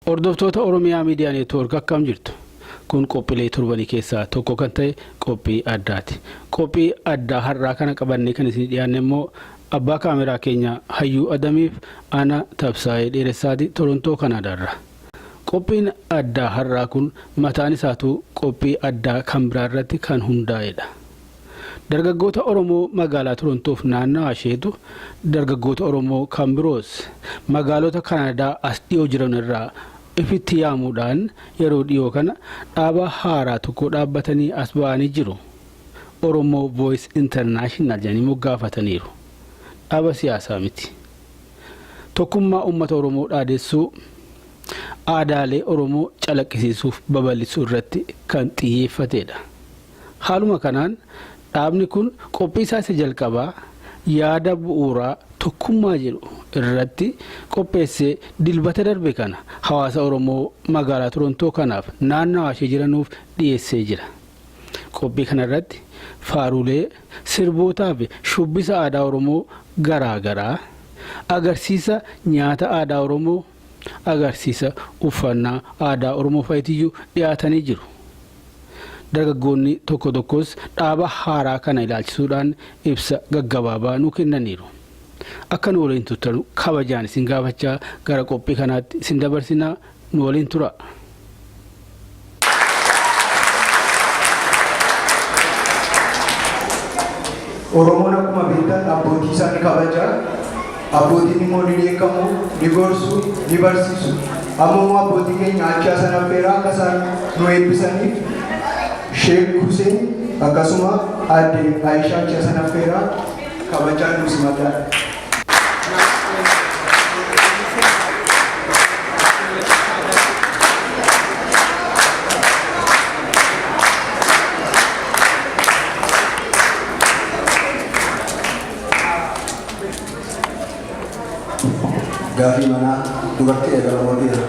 Hordoftoota Oromiyaa Miidiyaa Neetwoork akkam jirtu? Kun qophiilee torbanii keessaa tokko kan ta'e qophii addaati. Qophii addaa har'aa kana qabannee kan isin dhiyaanne immoo abbaa kaameraa keenya Hayyuu Adamiif ana Tabsaayee Dheeressaati Torontoo Kanaadaarra. Qophiin addaa har'aa kun mataan isaatu qophii addaa kan biraa irratti kan hundaa'edha. Dargaggoota Oromoo magaalaa Torontoof naannawaa isheetu dargaggoota Oromoo kan biroos magaalota Kanaadaa as dhiyoo jiran irraa ifitti yaamuudhaan yeroo dhiyoo kana dhaaba haaraa tokko dhaabbatanii as ba'anii jiru. Oromoo Voice International jedhanii moggaafataniiru. Dhaaba siyaasaa miti. Tokkummaa uummata Oromoo dhaadessuu aadaalee Oromoo calaqqisiisuuf babal'isuu irratti kan xiyyeeffatedha. Haaluma kanaan dhaabni kun qophii isaa isa jalqabaa yaada bu'uuraa tokkummaa jedhu irratti qopheessee dilbata darbe kana hawaasa Oromoo magaalaa Torontoo kanaaf naannawaa ishee jiranuuf dhiyeessee jira. Qophii kana irratti faarulee, sirbootaa fi shubbisa aadaa Oromoo garaa garaa, agarsiisa nyaata aadaa Oromoo, agarsiisa uffannaa aadaa Oromoo fa'aatiyyuu dhiyaatanii jiru. Dargaggoonni tokko tokkos dhaaba haaraa kana ilaalchisuudhaan ibsa gaggabaabaa nu kennaniiru. Akka nu waliin turtanu kabajaan isin gaafachaa gara qophii kanaatti isin dabarsinaa nu waliin tura. Oromoon akkuma beektan abbootii isaa ni kabajaa. Abbootiin immoo ni beekamu, ni gorsu, ni barsiisu. Ammoo abbootii keenya achaa sana affeeraa akka isaan nu eebbisaniif Sheikh Hussein akkasuma Adde Aishaa achaa sana affeeraa kabajaan nu simataa. Gaafi mana dubartii eegalamooti jira.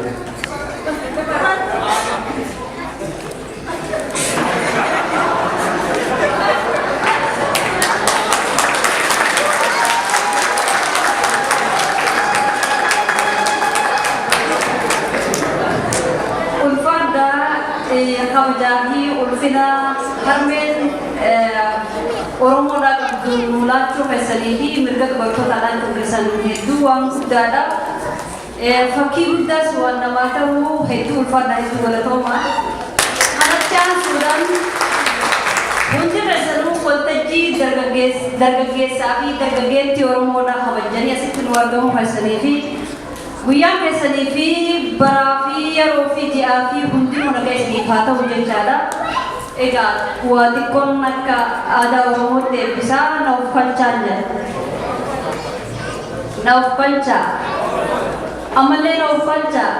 Kabajaafi ulfina harmeen Oromoo laachuu keessanii fi mirga dubartootaadhaan qopheessan hedduu waan guddaadha. Fakkii guddaas waan namaa ta'uu hedduu ulfaadha hedduu galatoomaa. Kanachaan suudhaan hundi keessanuu waltajjii dargaggeessaa fi dargaggeettii Oromoodhaa kabajanii asitti nu argamu keessanii fi guyyaan keessanii fi baraa fi yeroo fi ji'aa fi hundinuu nagaa isiniif haa ta'u jechaadha. Egaa waa xiqqoon akka aadaa Oromootti eebbisaa na uffalchaan jedha. Na uffalchaa. Ammallee na uffalchaa.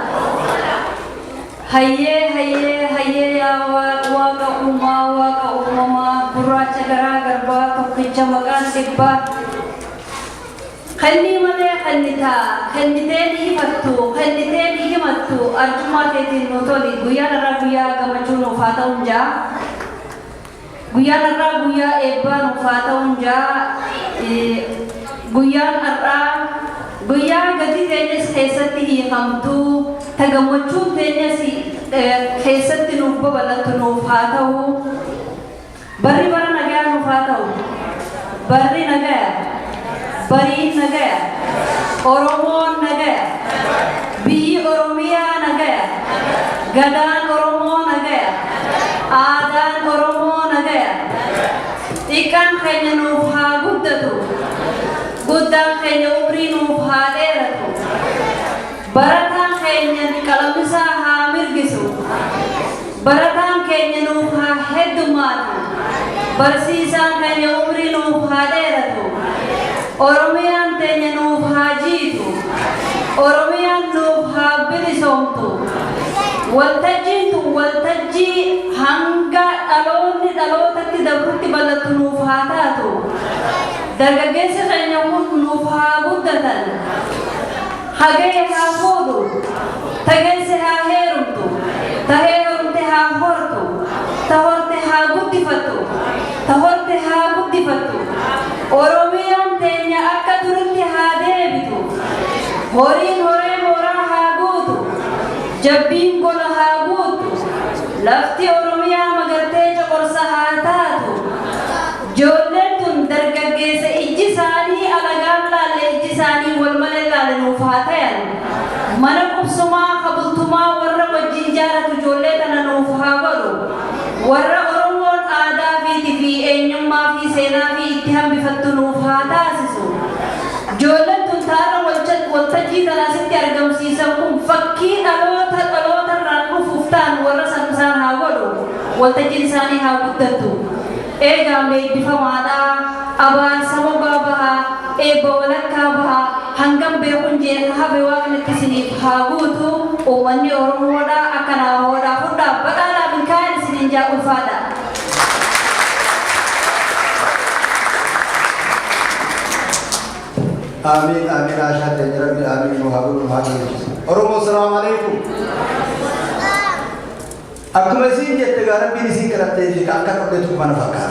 Hayyee yaa waaqa uumamaa gurraacha garaa garbaa tokkicha maqaan dhibbaa. Khanni malee khannitaa, khanniteen himattu arjummaa teetiin nu toli guyyaan irraa guyyaa gammachuu nuuf haa ta'uun jaa. Guyyaan irraa guyyaa eebbaa nuuf haa ta'uun jaa. Guyyaan irraa guyyaa gadi teenyas keessatti hiikamtu, ta gammachuun teenyas keessatti nuuf babal'attu nuuf haa ta'u. Barri bara nagaa nuuf haa ta'u. Barri nagaa. Bariin nagaya, Oromoon nagaya, biyyi Oromiyaa nagaya, gadaan Oromoo nagaya, aadaan Oromoo nagaya. Xiqqaan keenya nuuf haa guddatu, guddaan keenya umrii nuuf haa dheeratu, barataan keenya qalamisaa haa mirgisu, barataan keenya nuuf haa heddumaatu, barsiisaan keenya umrii nuuf haa dheeratu. Oromiyaan teenya nuuf haa jiitu, Oromiyaan nuuf haa bilisoomtu. Waltajjii hanga dhaloonni dhalootatti dabrutti bal'attu nuuf haa taatu. Dargaggeessi keenya kun nuuf haa guddatan. Hagee haa fuudhu, tageesse haa heerumtu, ta heerumte haa hortu, ta horte haa guddifattu, ta horte haa guddifattu. Oromiyaan teenya akka duritti haa deebitu. Horiin horee mooraa haa guutu. jabbiin gola haa guutu lafti oromiyaa magartee coqorsa haa taatu ijoolleen tun dargaggeessa ijji isaanii alagaan laalle ijji isaanii wal malee laalle nuuf haa ta'an mana qubsumaa kabultumaa warra wajjin jaaratu ijoollee tana nuuf haa godhu warra oromoon aadaa fi eenyummaa fi seenaa fi itti hambifattu nuuf haa taasisu ijoolleen tun taara waltajjii tanaasitti argamsiisan kun fakkii dhaloota irraan dhufuuf ta'an warra isaan haa godhu waltajjiin isaanii haa guddattu eegaa meebbifamaadhaa abaarsama bahaa eebba walakkaa bahaa hangam beekun jeen habe waaqnitti isiniif haa guutu uummanni oromoodhaa akkanaa hoodhaa fudhaa badhaadhaa milkaa'in isiniin jaa ulfaadha. آمين آمين عشان تجرب آمين وهابون وهابون أروم السلام عليكم أكمل سين جتّجارب بيرسين كرتة في كأنك قدرت كمان فكار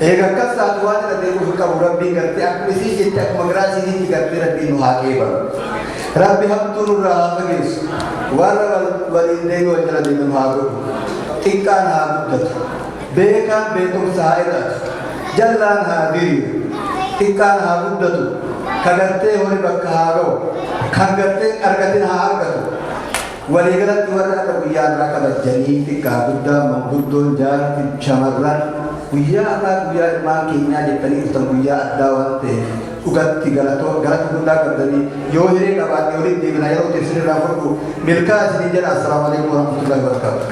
إيه كذا ساتوات رديكو في كبرب بين كرتة أكمل سين جتّك مغراسي سين كرتة ربي نهاكيبر ربي هم تنور راه فجيس وارا والدين وجرا دين نهاكو إكان هابط بيكان بيتم سائرة جلان هادير إكان هابط كغرتة هوني بكهارو كغرتة أرغتين هارغتو وليغلت ورا كبيان راكب الجنين كابدا مبودون جار شمران ويا أتا ويا ما كينيا دكتوري تم ويا أددا وانته ugat tigalato galat bunda kardani yo here kabat yori di binayaro tisri raforku milka sini jana assalamualaikum warahmatullahi wabarakatuh.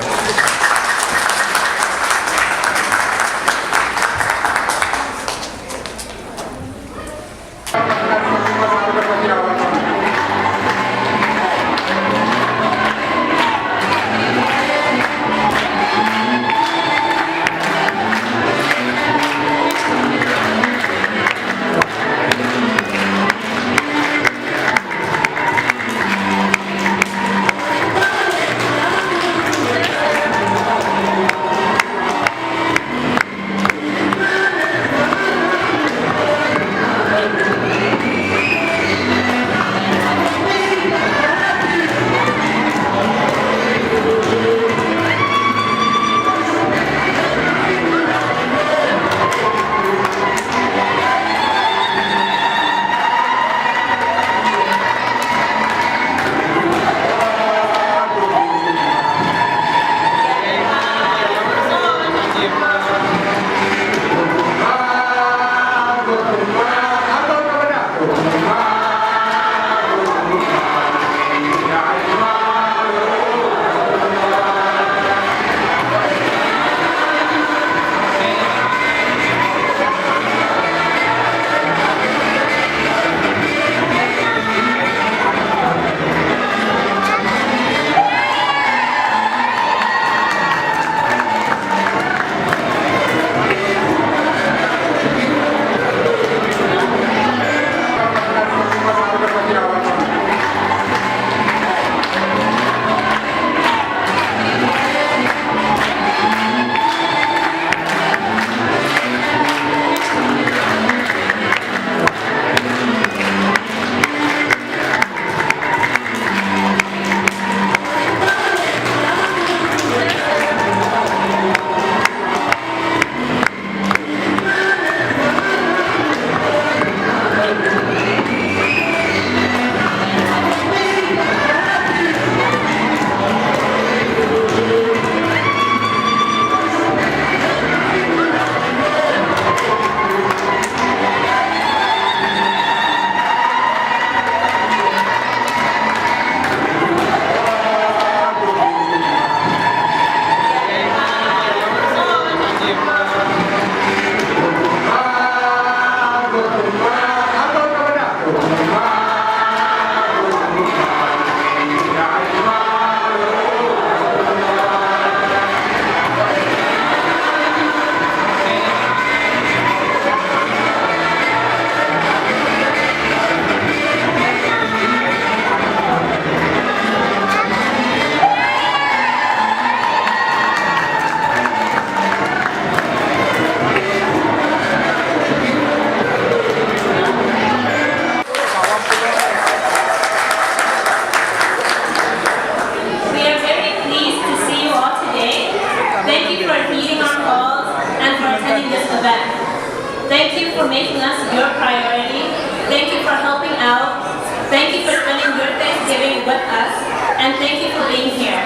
you for making us your priority. Thank you for helping out. Thank you for spending your Thanksgiving with us. And thank you for being here.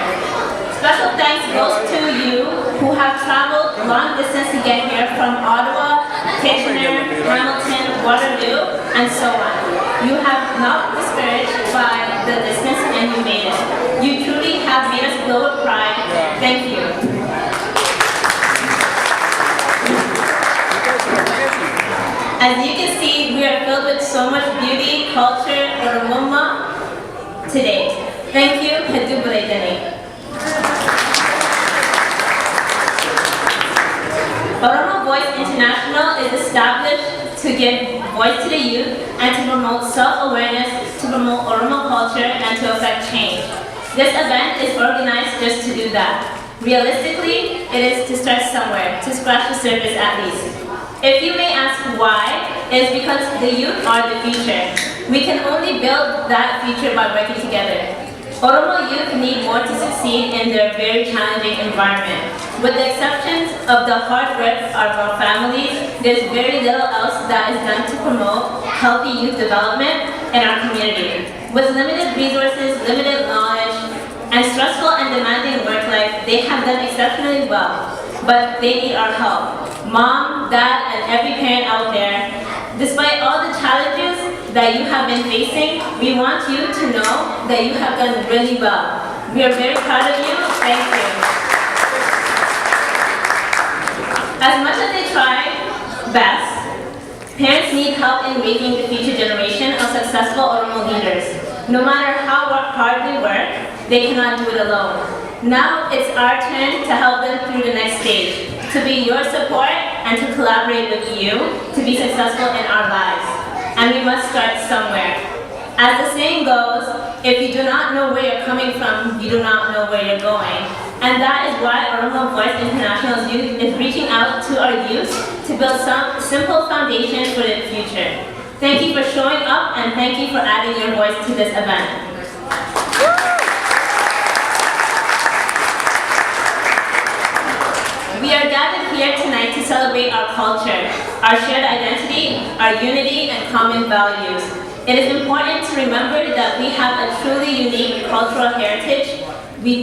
Special thanks goes to you who have traveled long distance to get here from Ottawa, Kitchener, Hamilton, Waterloo, and so on. You have not discouraged by the distance and you made it. You truly have made us glow with pride. Thank you. As you can see, we are filled with so much beauty, culture, Oromoma today. Thank you. Oromo Voice International is established to give voice to the youth and to promote self-awareness, to promote Oromo culture, and to affect change. This event is organized just to do that. Realistically, it is to start somewhere, to scratch the surface at least. If you may ask why, it is because the youth are the future. We can only build that future by working together. Oromo youth need more to succeed in their very challenging environment. With the exceptions of the hard work of our families, there's very little else that is done to promote healthy youth development in our community. With limited resources, limited knowledge, and stressful and demanding work life, they have done exceptionally well, but they need our help. Mom, Dad, and every parent out there, despite all the challenges that you have been facing, we want you to know that you have done really well. We are very proud of you. Thank you. As much as they try best, parents need help in raising the future generation of successful Oromo leaders. No matter how hard they work, they cannot do it alone. Now it's our turn to help them through the next stage, to be your support and to collaborate with you to be successful in our lives. And we must start somewhere. As the saying goes, if you do not know where you're coming from, you do not know where you're going. And that is why Oromo Voice International's youth is reaching out to our youth to build some simple foundations for the future. Thank you for showing up and thank you for adding your voice to this event. We are gathered here tonight to celebrate our culture, our shared identity, our unity, and common values. It is important to remember that we have a truly unique cultural heritage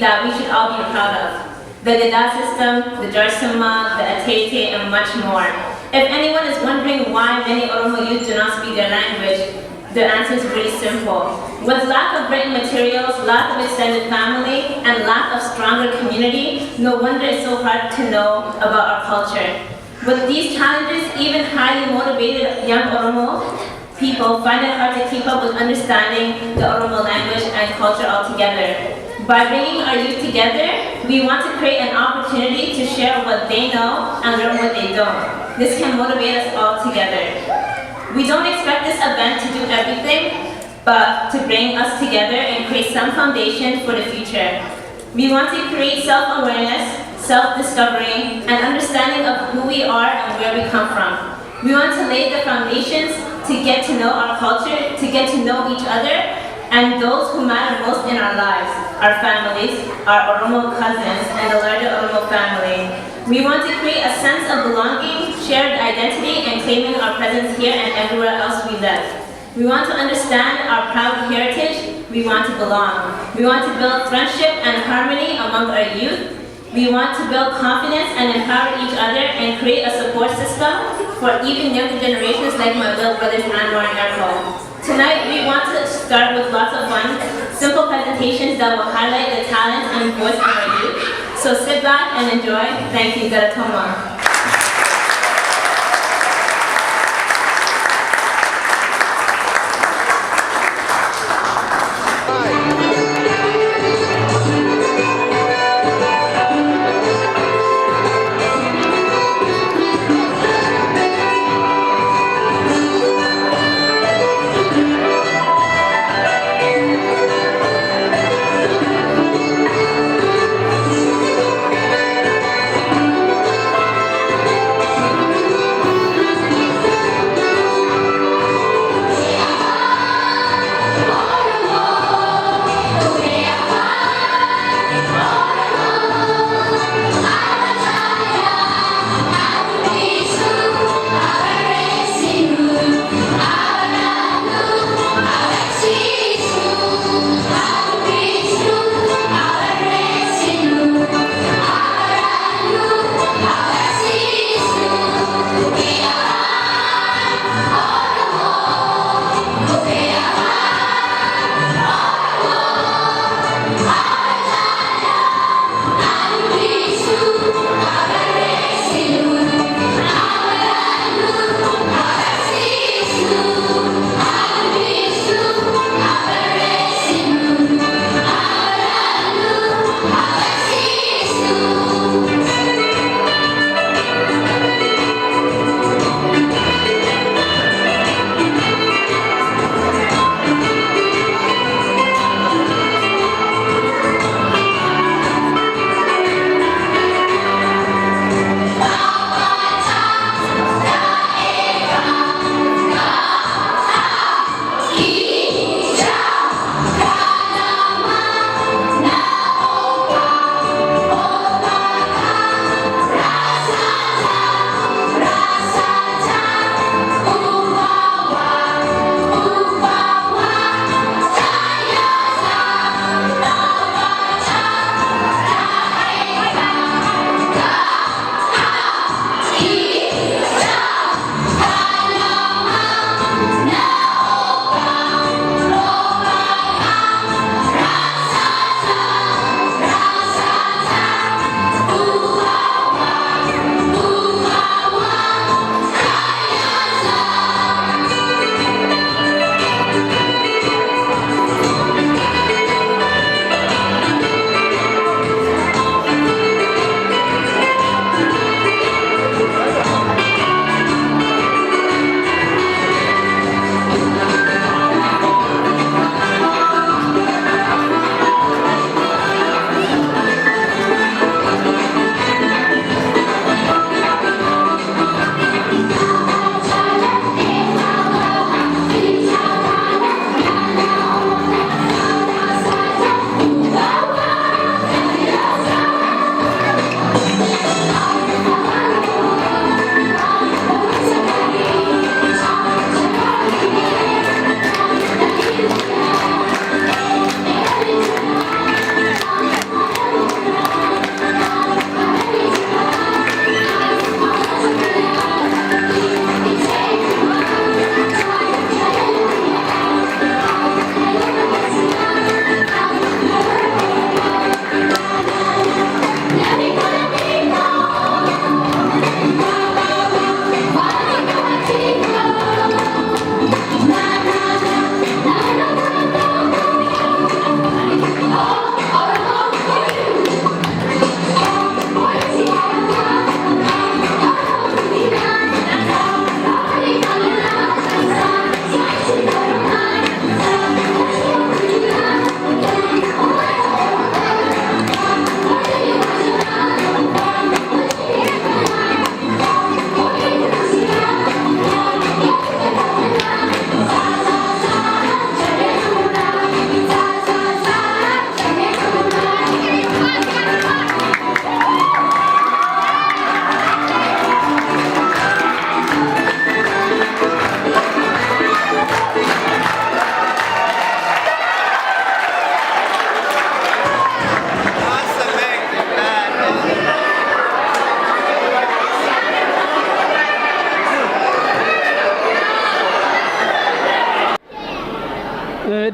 that we should all be proud of. The Addaa system, the Jarsuma, the Atete, and much more. If anyone is wondering why many Oromo youth do not speak their language, the answer is really simple. With lack of written materials, lack of extended family, and lack of stronger community, no wonder it's so hard to know about our culture. With these challenges, even highly motivated young Oromo people find it hard to keep up with understanding the Oromo language and culture altogether. By bringing our youth together, we want to create an opportunity to share what they know and learn what they don't. This can motivate us all together. We don't expect this event to do everything, but to bring us together and create some foundation for the future. We want to create self-awareness, self-discovery, and understanding of who we are and where we come from. We want to lay the foundations to get to know our culture, to get to know each other, and those who matter most in our lives, our families, our Oromo cousins, and the larger Oromo family. We want to create a sense of belonging, shared identity, and claiming our presence here and everywhere else we live. We want to understand our proud heritage. We want to belong. We want to build friendship and harmony among our youth. We want to build confidence and empower each other and create a support system for even younger generations like my little brothers Anwar and Erko. Tonight, we want to start with lots of fun, simple presentations that will highlight the talent and voice of our youth. So sit back and enjoy. Thank you, Garatoma.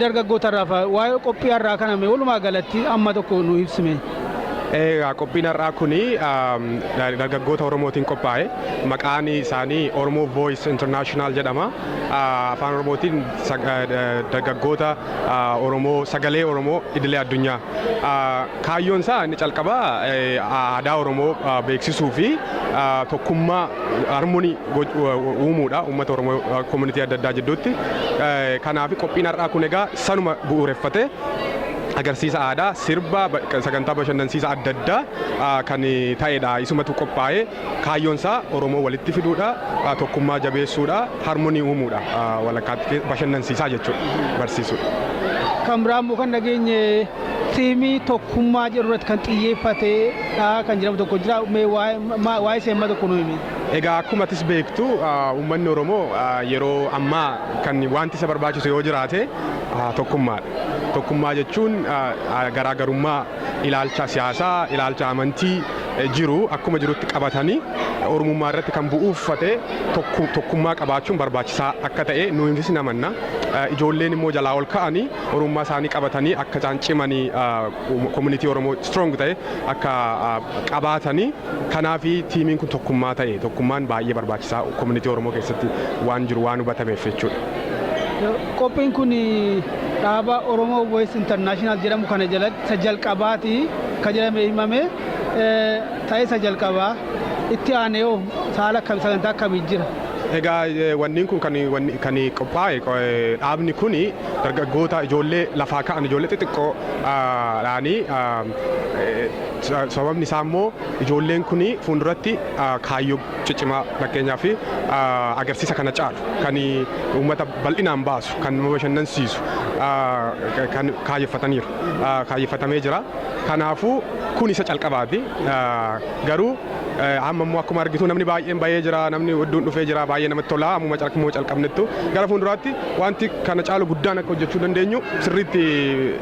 dargaggoota irraa waa'ee qophii har'aa kana mee walumaa galatti amma tokko nu ibsime. Qophiin har'aa kuni dargaggoota Oromootiin qophaa'e. Maqaan isaanii Oromoo Voice International jedhama. Afaan Oromootiin dargaggoota Oromoo sagalee Oromoo idilee addunyaa. Kaayyoon isaa inni calqabaa aadaa Oromoo beeksisuu fi tokkummaa harmonii uumuudha uummata Oromoo community adda addaa jidduutti. Kanaaf qophiin har'aa kun egaa sanuma bu'uureffate. Agarsiisa aadaa sirba sagantaa bashannansiisa adda addaa kan ta'edha. Isumatu qophaa'ee kaayyoon isaa Oromoo walitti fiduudha, tokkummaa jabeessuudha, harmonii uumuudha, walakkaatti bashannansiisaa jechuudha, barsiisuudha. Kan biraa immoo kan dhageenye tiimii tokkummaa jedhu irratti kan xiyyeeffateedha kan jedhamu tokko jira. Waa'ee seemma tokko nu himi. Egaa akkuma atis beektu uummanni Oromoo yeroo ammaa kan wanti isa barbaachisu yoo jiraate tokkummaadha. Tokkummaa jechuun garaagarummaa ilaalcha siyaasaa, ilaalcha amantii jiru akkuma jirutti qabatanii Oromummaa irratti kan bu'uuffate tokkummaa qabaachuun barbaachisaa akka ta'e nuyi ni amanna. Ijoolleen immoo jalaa ol ka'anii Oromummaa isaanii qabatanii akka isaan cimanii community Oromoo strong ta'e akka qabaatanii kanaaf tiimiin kun tokkummaa ta'e tokkummaan baay'ee barbaachisaa community Oromoo keessatti waan jiru waan hubatameef jechuudha. Qophiin kun dhaaba Oromoo Voice International jedhamu kana jalatti jalqabaati kan jedhame himame ta'ee isa jalqabaa itti aanee sagantaa akkamii jira. Egaa wanni kun kan qophaa'e dhaabni kun dargaggoota ijoollee lafaa ka'an ijoollee xixiqqoo dhaanii sababni isaa immoo ijoolleen kun fuulduratti kaayyoo ciccimaa fakkeenyaaf agarsiisa kana caalu kan uummata bal'inaan baasu kan nama bashannansiisu kan kaayeffataniiru kaayeffatamee jira. Kanaafuu kun isa calqabaati garuu amma immoo akkuma argitu namni baay'een bahee jira, namni hedduun dhufee jira, baay'ee namatti tola. Amma calqabnettu gara fuulduraatti wanti kana caalu guddaan akka hojjechuu dandeenyu sirriitti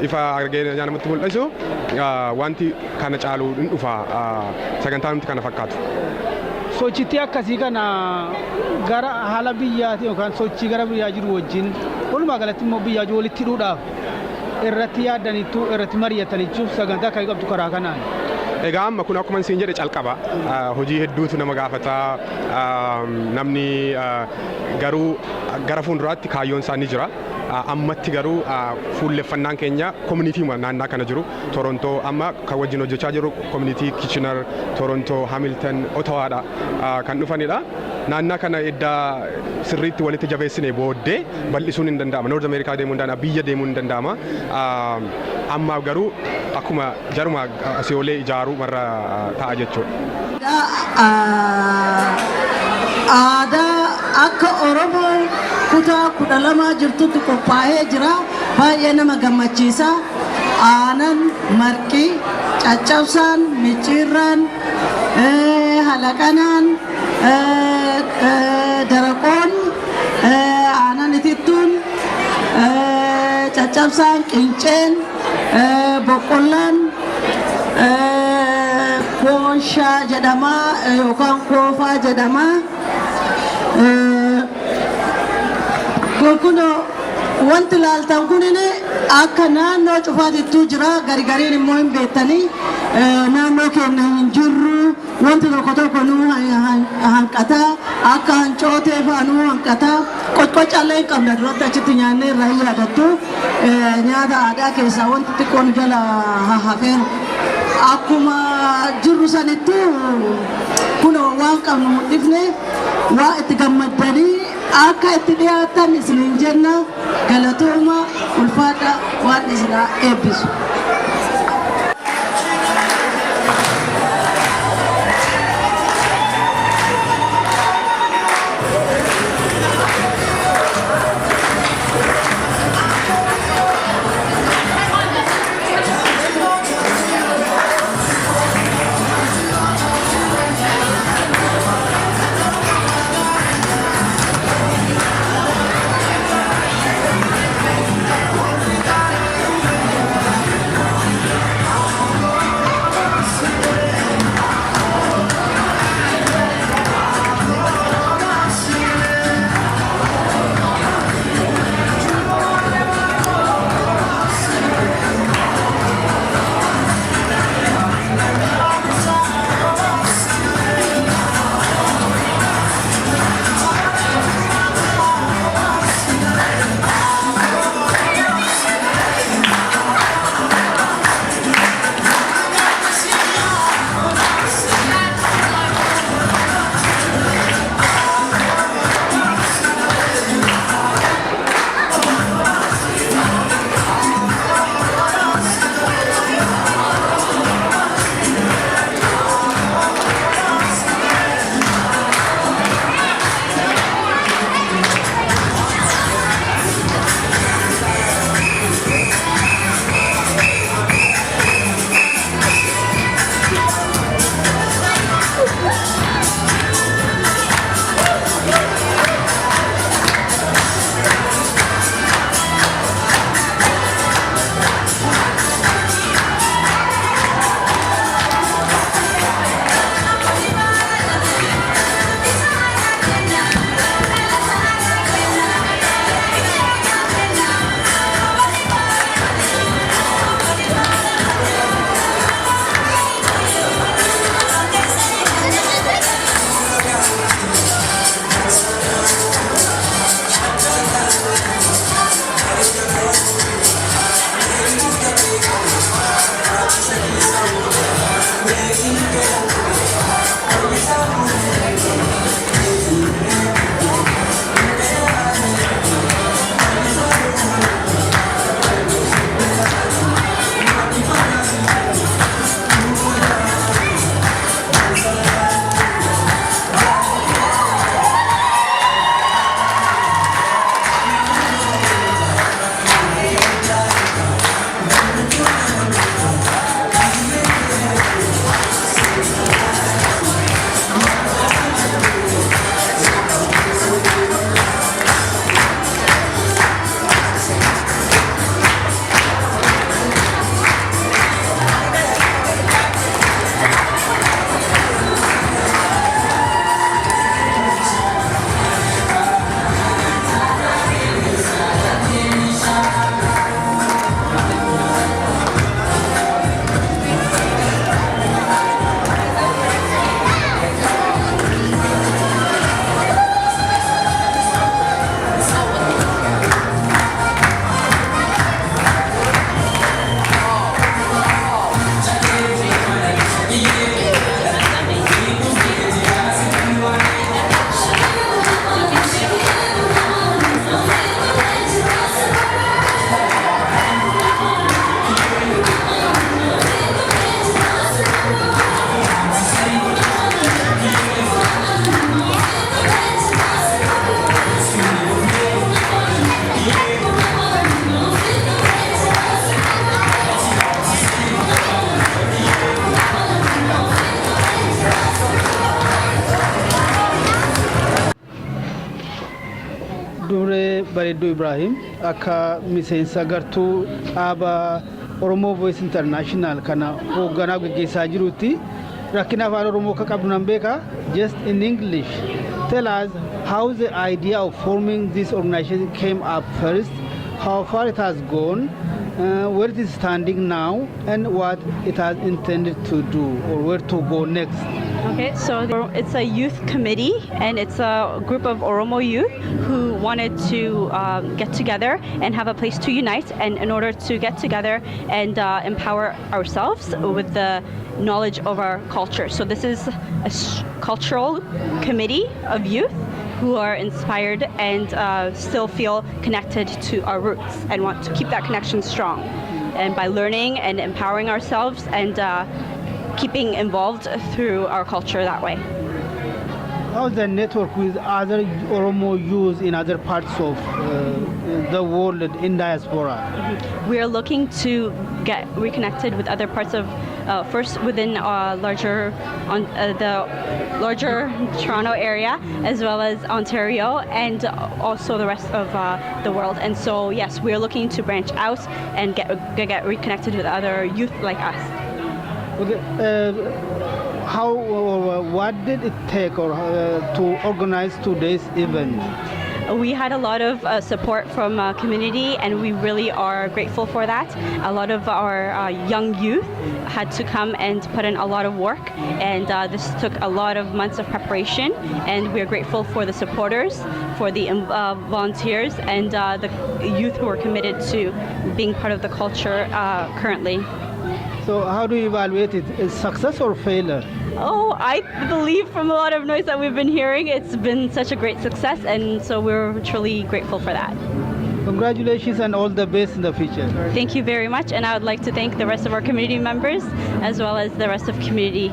ifa argee namatti mul'isu wanti kana caalu hin dhufa sagantaan nuti kana fakkaatu. Sochiitti akkasii kana gara haala biyyaati yookaan sochii gara biyyaa jiru wajjin walumaa galatti immoo biyyaa walitti hidhuudhaaf irratti yaaddaniitu irratti mari'ataniitu sagantaa akka qabdu karaa kanaan. Egaa amma kun akkuma isin jedhe calqaba hojii hedduutu nama gaafata namni garuu gara fuulduraatti kaayyoon isaa ni jira. Ammatti garuu fuulleffannaan keenya community naannaa kana jiru Torontoo amma kan wajjin hojjechaa jiru community Kitchener, Torontoo, Hamilton, Ottawaadha kan dhufanidha. Naannaa kana edda sirriitti walitti jabeessine booddee bal'isuun hin danda'ama. North America deemuu hin danda'ama, biyya deemuu hin danda'ama. Amma garuu akkuma jaruma asiyoolee ijaaruu marra ta'a jechuudha. Aadaa akka Oromoo kutaa 12 jirtutti qophaa'ee jira. Baay'ee nama gammachiisa. Aanan, marqii, caccabsaan, micciirraan, halaqanaan, daraqoon, aanan itittuun, caccabsaan, qinceen, boqqollaan, kooshaa jedhama yookaan koofaa jedhama. Kun wanti laaltan kunin akka naannoo cufaatittuu jira gargariin immoo hin beektanii naannoo keenya hin jirru wanti tokko nuu hanqataa akka hancootee fa'aa nuu hanqataa qoccaallee hin qabna duratti achitti nyaannee irraa yaadattu nyaata aadaa keessaa wanti xiqqoon jala hafeeru akkuma jirru sanitti kun waan qabnu mul'ifne waa itti gammaddanii akka itti dhiyaatan isiniin jenna galatooma ulfaadha waan isinaa eebbisu. Bareedduu Ibrahim akka miseensa gartuu dhaaba Oromoo Voice International kana hoogganaa gaggeessaa jirutti rakkina afaan Oromoo akka qabdu nan beeka. Just in English, tell us how the idea of forming this organization came up first, how far it has gone, where it is standing now, and what it has intended to do or where to go next. Okay, so it's a youth committee, and it's a group of Oromo youth who wanted to get together and have a place to unite, and in order to get together and empower ourselves with the knowledge of our culture. So this is a cultural committee of youth who are inspired and still feel connected to our roots and want to keep that connection strong. And by learning and empowering ourselves and keeping involved through our culture that way. How's the network with other Oromo youth in other parts of the world in diaspora? We are looking to get reconnected with other parts of, first within the larger Toronto area, as well as Ontario, and also the rest of the world. And so, yes, we are looking to branch out and get reconnected with other youth like us. Okay, what did it take to organize today's event? We had a lot of support from community, and we really are grateful for that. A lot of our young youth had to come and put in a lot of work, and this took a lot of months of preparation, and we are grateful for the supporters, for the volunteers, and the youth who are committed to being part of the culture currently. So how do you evaluate it? Is success or failure? Oh, I believe from a lot of noise that we've been hearing, it's been such a great success, and so we're truly grateful for that. Congratulations and all the best in the future. Thank you very much, and I would like to thank the rest of our community members as well as the rest of community.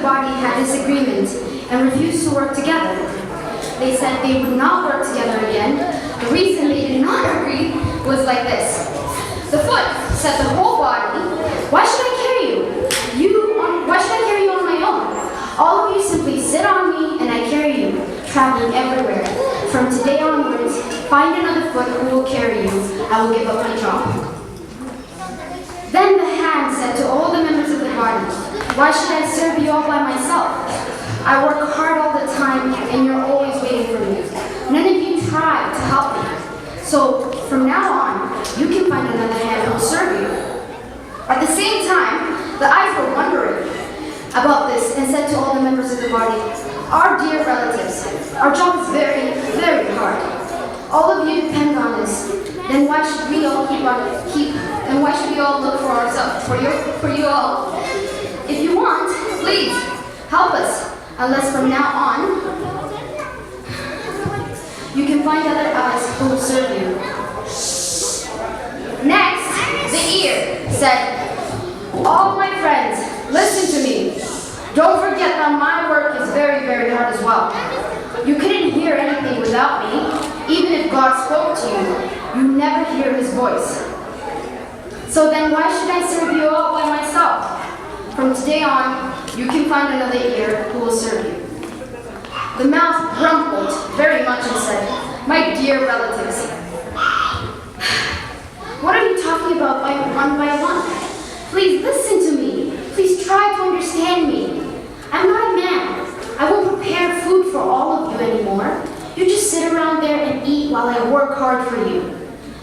the body had disagreement and refused to work together. They said they would not work together again. The reason they did not agree was like this. The foot said to the whole body, why should I carry you? Why should I carry you on my own? All of you simply sit on me and I carry you, traveling everywhere. From today onwards, find another foot who will carry you. I will give up my job. Then the hand said to all the members of the body, why should I serve you all by myself? I work hard all the time and you're always waiting for me. None of you try to help me. So from now on, you can find another hand who will serve you. At the same time, the eyes were wondering about this and said to all the members of the body, our dear relatives, our job is very, very hard. All of you depend on us. Then why should we all and why should we all look for ourselves, for you all? If you want, please help us. Unless from now on, you can find other eyes who will serve you. Next, the ear said, all my friends, listen to me. Don't forget that my work is very, very hard as well. You couldn't hear anything without me. Even if God spoke to you, you never hear his voice. So then why should I serve you all by myself? From today on, you can find another ear who will serve you. The mouth grumbled very much and said, my dear relatives, what are you talking about one by one? Please listen to me. Please try to understand me. I'm not a man. I won't prepare food for all of you anymore. You just sit around there and eat while I work hard for you.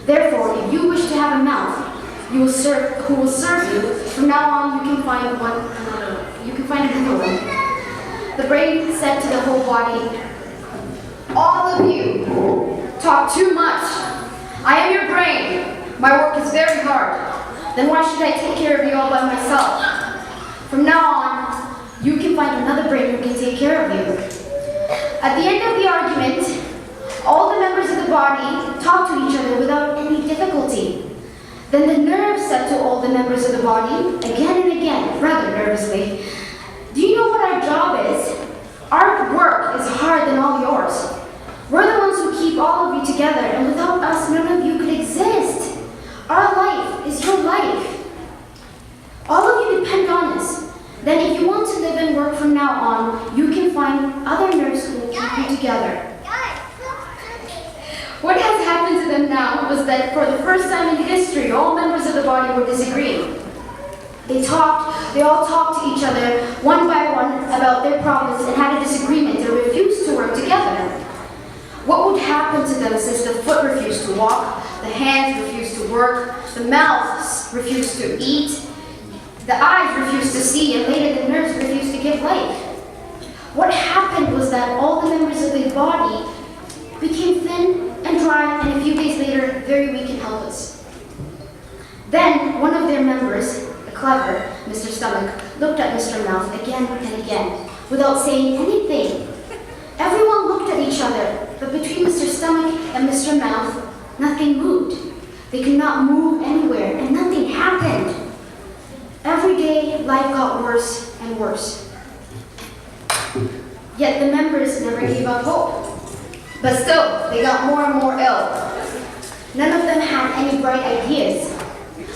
Therefore, if you wish to have a mouth, who will serve you. From now on, you can find another one. The brain said to the whole body, all of you talk too much. I am your brain. My work is very hard. Then why should I take care of you all by myself? From now on, you can find another brain who can take care of you. At the end of the argument, all the members of the body talked to each other without any difficulty. Then the nerves said to all the members of the body, again and again, rather nervously, do you know what our job is? Our work is harder than all yours. We're the ones who keep all of you together, and without us, none of you could exist. Our life is your life. All of you depend on us. Then if you want to live and work from now on, you can find other nerves who will keep you together. What has happened to them now was that for the first time in history, all members of the body were disagreeing. They all talked to each other one by one about their problems and had a disagreement and refused to work together. What would happen to them since the foot refused to walk, the hands refused to work, the mouth refused to eat, the eyes refused to see, and later the nerves refused to give life? What happened was that all the members of the body became thin and dry, and a few days later, very weak and helpless. Then one of their members, the clever Mr. Stomach, looked at Mr. Mouth again and again, without saying anything. Everyone looked at each other, but between Mr. Stomach and Mr. Mouth, nothing moved. They could not move anywhere, and nothing happened. Every day, life got worse and worse. Yet the members never gave up hope. But still, they got more and more ill. None of them had any bright ideas.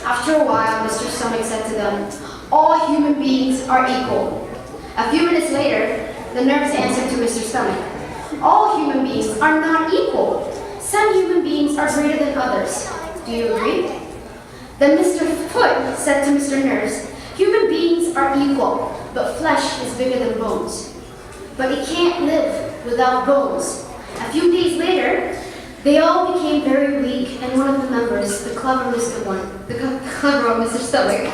After a while, Mr. Stomach said to them, all human beings are equal. A few minutes later, the nerves answered to Mr. Stomach, all human beings are not equal. Some human beings are greater than others. Do you agree? Then Mr. Foot said to Mr. Nerves, human beings are equal, but flesh is bigger than bones. But it can't live without bones. A few days later, they all became very weak, and one of the members, the clever Mr. Stomach,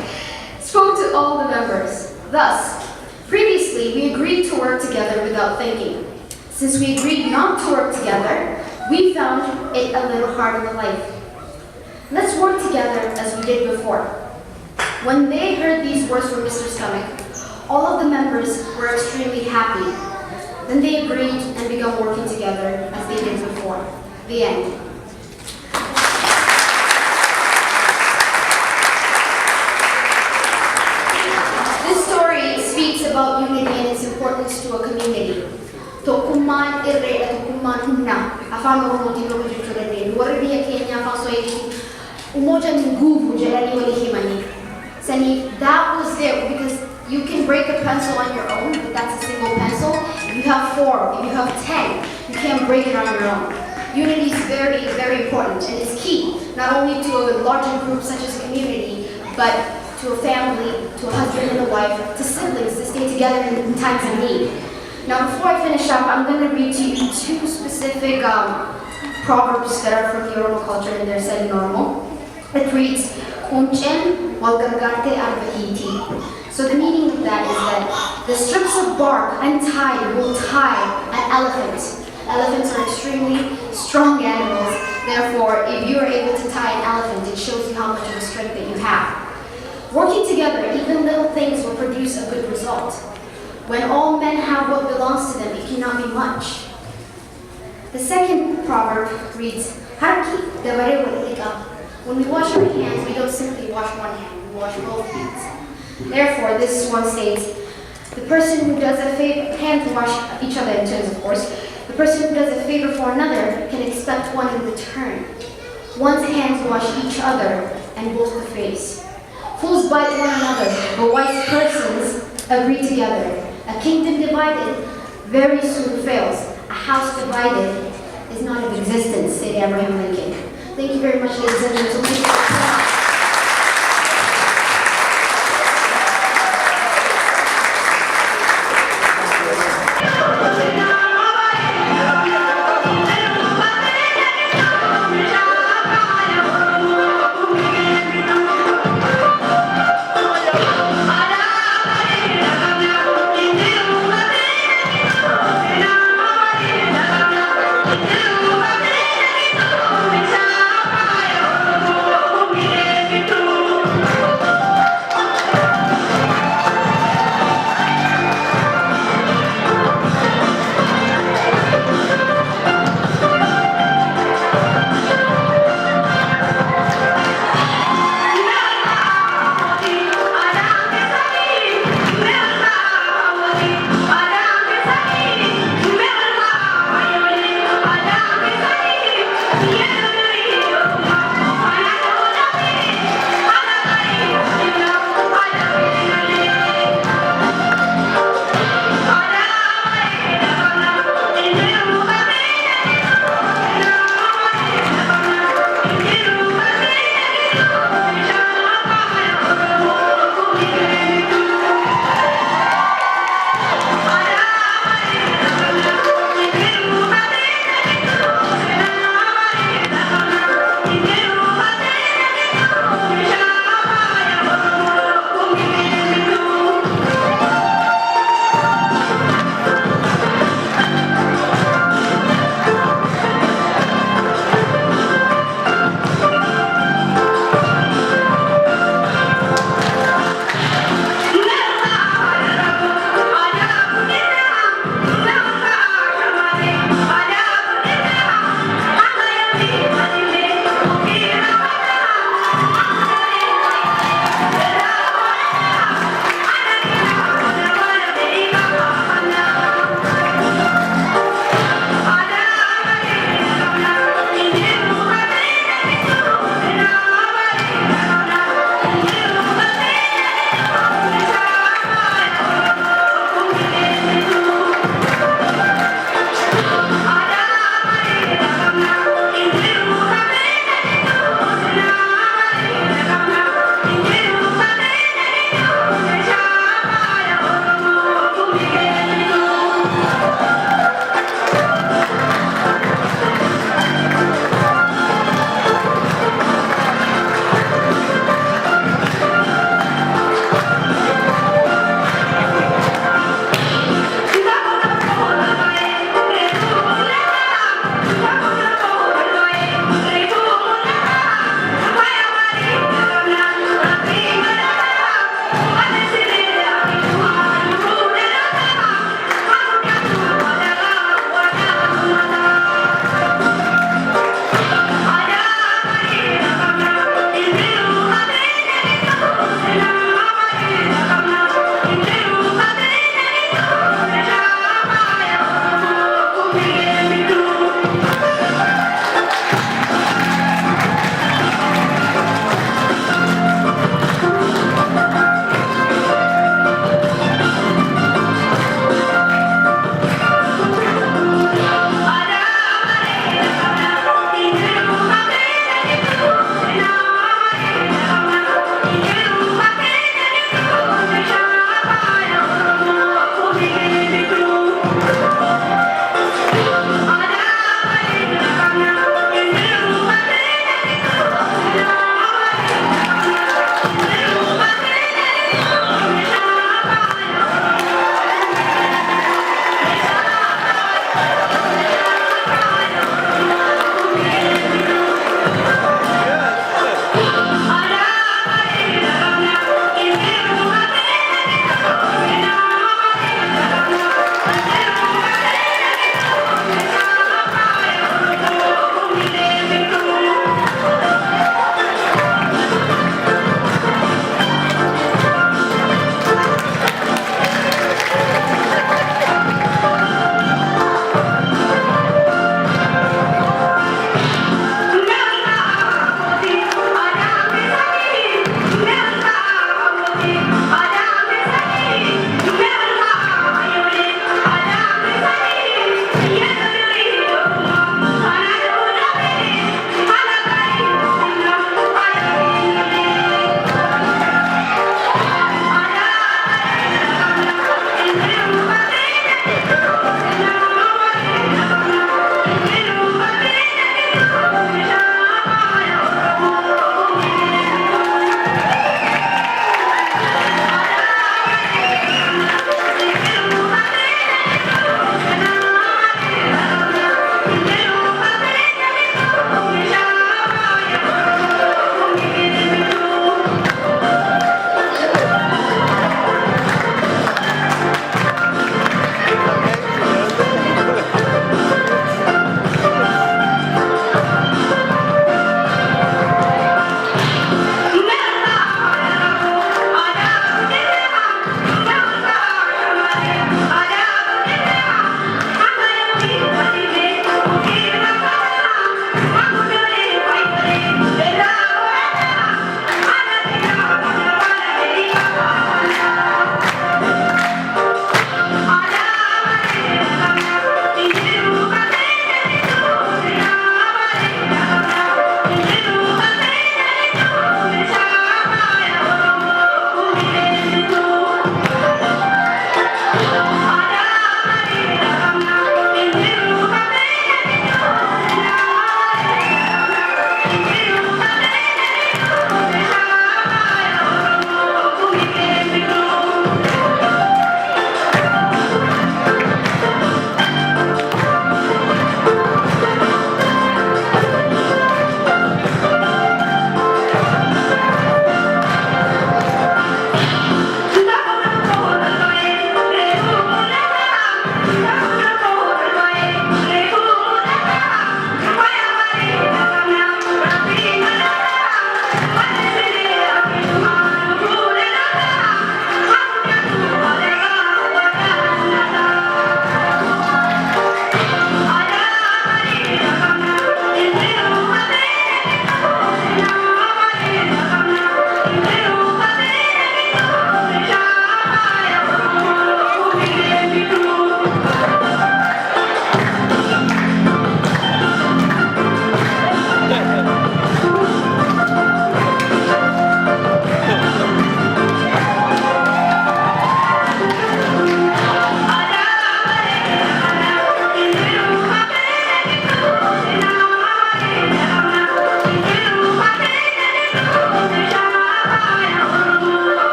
spoke to all the members. Thus, previously we agreed to work together without thinking. Since we agreed not to work together, we found it a little hard in life. Let's work together as we did before. When they heard these words from Mr. Stomach, all of the members were extremely happy. Then they agreed and began working together as they did before. The end. This story speaks about unity and tokkummaan irreedha, tokkummaan humna. Afaan Oromootiin yoo hojjechuu dandeenyu. Warri biyya keenyaa afaan Swahiliitiin umoja ni nguvu jedhanii walii himanii. Sani, that was there because you can break a pencil on your own, but that's a single pencil. If you have 4, if you have 10, you can't break it on your own. Unity is very, very important and it's key, not only to a larger group such as a community, but to a family, to a husband and a wife, to siblings, to stay together in times of need. Now, before I finish up, I'm going to read to you 2 specific proverbs that are from the Oromo culture and they're said in Oromo. It reads, Kunchen wal gargarte arbahiti. So the meaning of that is that the strips of bark untied will tie an elephant. Elephants are extremely strong animals. Therefore, if you are able to tie an elephant, it shows you how much of a strength that you have. Working together, even little things will produce a good result. When all men have what belongs to them, it cannot be much. The second proverb reads, Harki devare walika. When we wash our hands, we don't simply wash one hand, we wash both hands. Therefore, this one states, the person who does a favor, hands wash each other in turns, of course. The person who does a favor for another can expect one in return. One's hands wash each other and both the face. Fools bite one another, but wise persons agree together. A kingdom divided very soon fails. A house divided is not of existence, said Abraham Lincoln. Thank you very much, ladies and gentlemen.